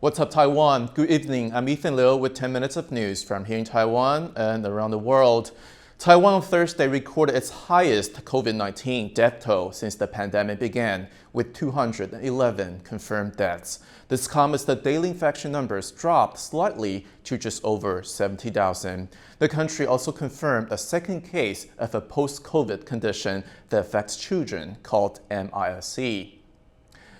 What's up, Taiwan? Good evening. I'm Ethan Liu with 10 minutes of news from here in Taiwan and around the world. Taiwan on Thursday recorded its highest COVID-19 death toll since the pandemic began, with 211 confirmed deaths. This comes as the daily infection numbers dropped slightly to just over 70,000. The country also confirmed a second case of a post-COVID condition that affects children called MIS-C.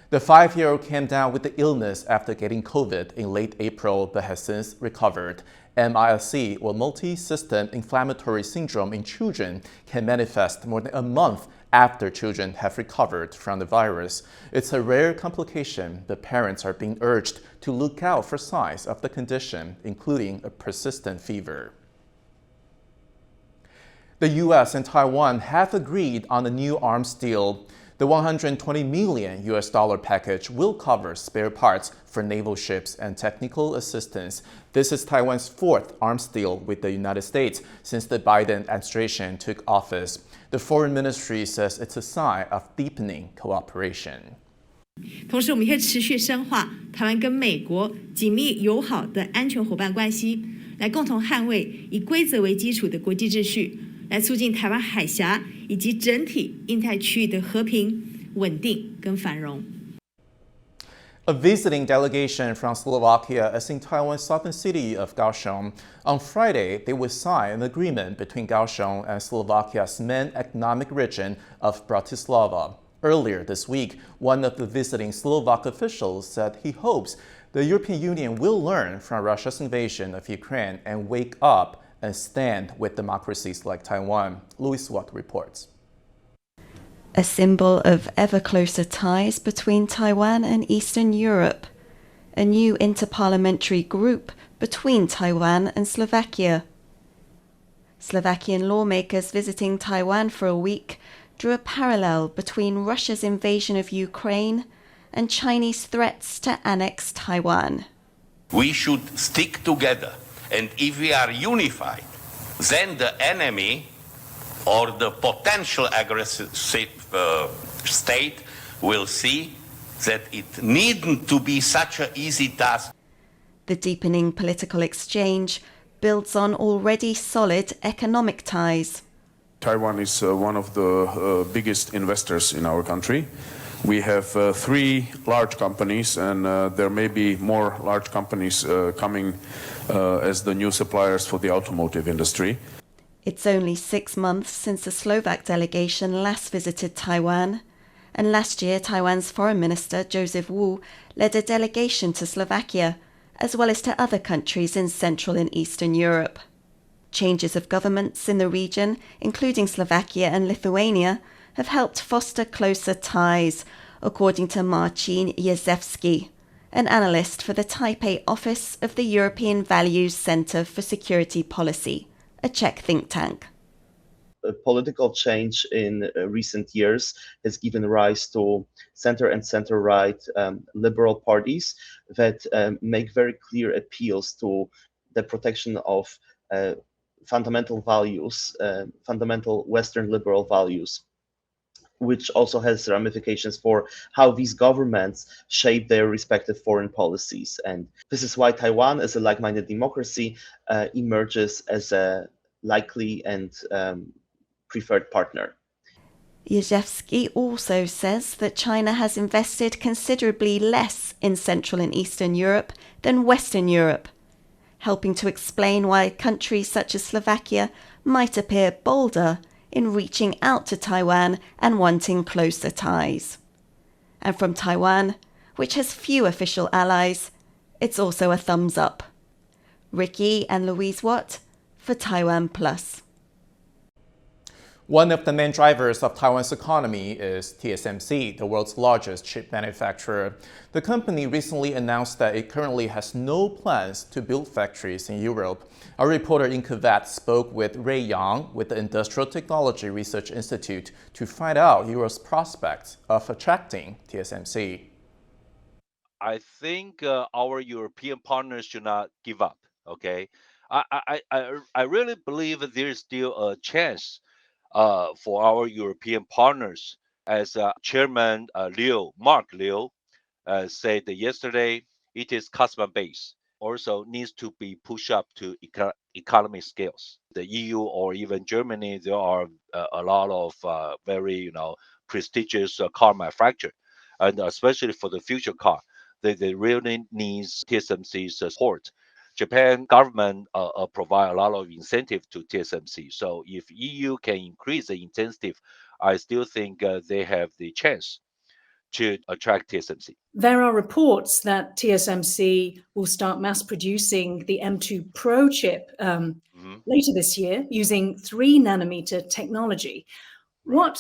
The 5-year-old came down with the illness after getting COVID in late April but has since recovered. MIS-C, or multi-system inflammatory syndrome in children, can manifest more than a month after children have recovered from the virus. It's a rare complication, but parents are being urged to look out for signs of the condition, including a persistent fever. The U.S. and Taiwan have agreed on a new arms deal. The $120 million package will cover spare parts for naval ships and technical assistance. This is Taiwan's fourth arms deal with the United States since the Biden administration took office. The Foreign Ministry says it's a sign of deepening cooperation. 同时，我们会持续深化台湾跟美国紧密友好的安全伙伴关系，来共同捍卫以规则为基础的国际秩序。来促进台湾海峡以及整体印太区域的和平、稳定跟繁荣。A visiting delegation from Slovakia is in Taiwan's southern city of Kaohsiung. On Friday, they will sign an agreement between Kaohsiung and Slovakia's main economic region of Bratislava. Earlier this week, one of the visiting Slovak officials said he hopes the European Union will learn from Russia's invasion of Ukraine and wake up and stand with democracies like Taiwan. Louis Watt reports. A symbol of ever closer ties between Taiwan and Eastern Europe. A new interparliamentary group between Taiwan and Slovakia. Slovakian lawmakers visiting Taiwan for a week drew a parallel between Russia's invasion of Ukraine and Chinese threats to annex Taiwan. We should stick together. And if we are unified, then the enemy or the potential aggressive state will see that it needn't to be such an easy task. The deepening political exchange builds on already solid economic ties. Taiwan is one of the biggest investors in our country. We have 3 large companies, and there may be more large companies coming as the new suppliers for the automotive industry. It's only 6 months since the Slovak delegation last visited Taiwan, and last year Taiwan's Foreign Minister Joseph Wu led a delegation to Slovakia, as well as to other countries in Central and Eastern Europe. Changes of governments in the region, including Slovakia and Lithuania, have helped foster closer ties, according to Marcin Jezewski, an analyst for the Taipei office of the European Values Center for Security Policy, a Czech think tank. A political change in recent years has given rise to center and center-right liberal parties that make very clear appeals to the protection of fundamental values, fundamental Western liberal values, which also has ramifications for how these governments shape their respective foreign policies. And this is why Taiwan, as a like-minded democracy, emerges as a likely and preferred partner. Jezewski also says that China has invested considerably less in Central and Eastern Europe than Western Europe, helping to explain why countries such as Slovakia might appear bolder in reaching out to Taiwan and wanting closer ties. And from Taiwan, which has few official allies, it's also a thumbs up. Ricky and Louise Watt for TaiwanPlus. One of the main drivers of Taiwan's economy is TSMC, the world's largest chip manufacturer. The company recently announced that it currently has no plans to build factories in Europe. Our reporter in Kevat spoke with Ray Yang with the Industrial Technology Research Institute to find out Europe's prospects of attracting TSMC. I think our European partners should not give up. Okay, I really believe that there is still a chance for our European partners, as Chairman Mark Liu said yesterday. it is customer base also needs to be pushed up to economy scales. The EU or even Germany, there are a lot of very prestigious car manufacturer, and especially for the future car, they really needs TSMC's support. Japan government provide a lot of incentive to TSMC. So if EU can increase the incentive, I still think they have the chance to attract TSMC. There are reports that TSMC will start mass producing the M2 Pro chip later this year using 3-nanometer technology. Right.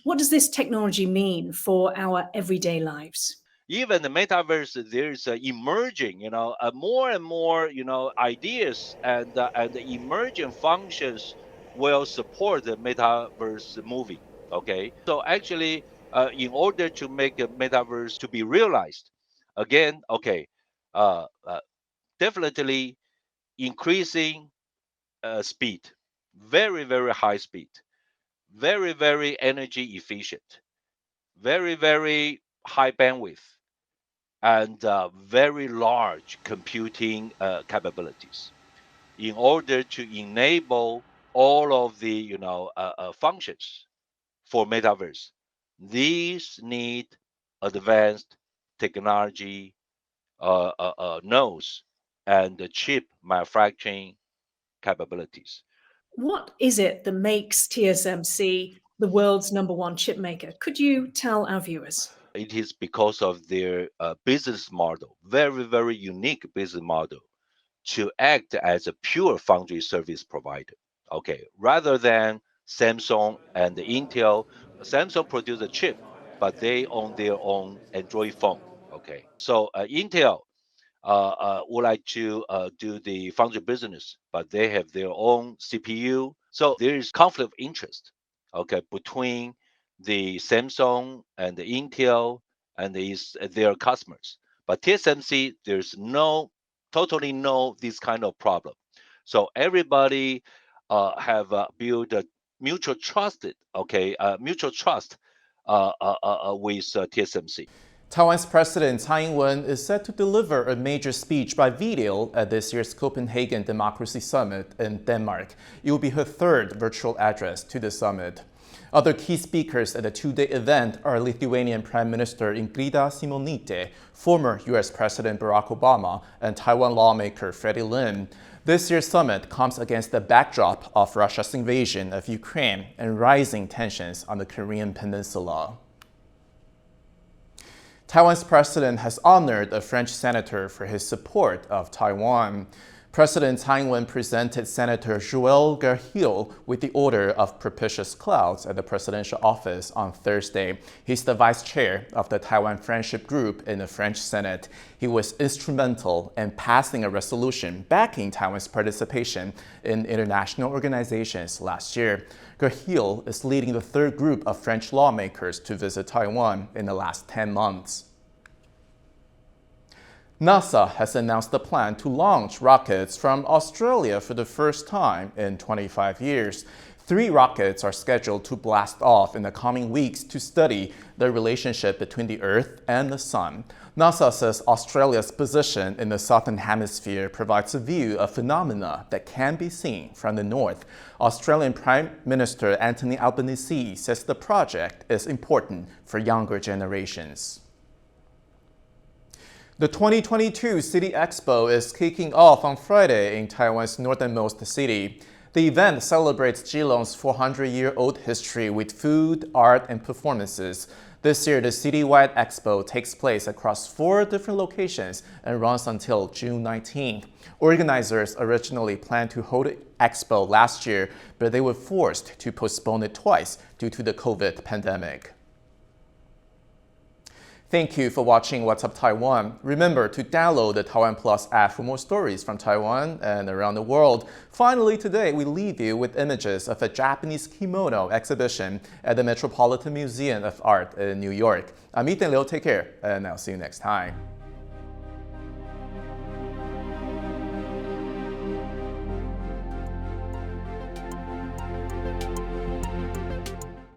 What does this technology mean for our everyday lives? Even the metaverse, there's emerging, more and more, ideas and the emerging functions will support the metaverse moving. Okay, so actually, in order to make a metaverse to be realized, again, okay, definitely increasing speed, very, very high speed, very, very energy efficient, very, very high bandwidth, and very large computing capabilities in order to enable all of the functions for metaverse. These need advanced technology nodes and the chip manufacturing capabilities. What is it that makes TSMC the world's #1 chip maker? Could you tell our viewers? It is because of their business model, very, very unique business model, to act as a pure foundry service provider. Okay, rather than Samsung and Intel. Samsung produce a chip, but they own their own Android phone. Okay, so Intel would like to do the foundry business, but they have their own CPU. So there is conflict of interest, okay, between the Samsung and the Intel and their customers. But TSMC, there's totally no this kind of problem. So everybody have built a mutual trust with TSMC. Taiwan's President Tsai is set to deliver a major speech by video at this year's Copenhagen Democracy Summit in Denmark. It will be her third virtual address to the summit. Other key speakers at the two-day event are Lithuanian Prime Minister Ingrida Šimonytė, former U.S. President Barack Obama, and Taiwan lawmaker Freddie Lim. This year's summit comes against the backdrop of Russia's invasion of Ukraine and rising tensions on the Korean Peninsula. Taiwan's president has honored a French senator for his support of Taiwan. President Tsai presented Senator Joël Garrigue with the Order of Propitious Clouds at the presidential office on Thursday. He's the vice chair of the Taiwan Friendship Group in the French Senate. He was instrumental in passing a resolution backing Taiwan's participation in international organizations last year. Garrigue is leading the third group of French lawmakers to visit Taiwan in the last 10 months. NASA has announced the plan to launch rockets from Australia for the first time in 25 years. 3 rockets are scheduled to blast off in the coming weeks to study the relationship between the Earth and the Sun. NASA says Australia's position in the Southern Hemisphere provides a view of phenomena that can be seen from the North. Australian Prime Minister Anthony Albanese says the project is important for younger generations. The 2022 City Expo is kicking off on Friday in Taiwan's northernmost city. The event celebrates Keelung's 400-year-old history with food, art, and performances. This year, the citywide expo takes place across 4 different locations and runs until June 19th. Organizers originally planned to hold the expo last year, but they were forced to postpone it twice due to the COVID pandemic. Thank you for watching What's Up Taiwan. Remember to download the TaiwanPlus app for more stories from Taiwan and around the world. Finally, today we leave you with images of a Japanese kimono exhibition at the Metropolitan Museum of Art in New York. I'm Ethan Liu. Take care, and I'll see you next time.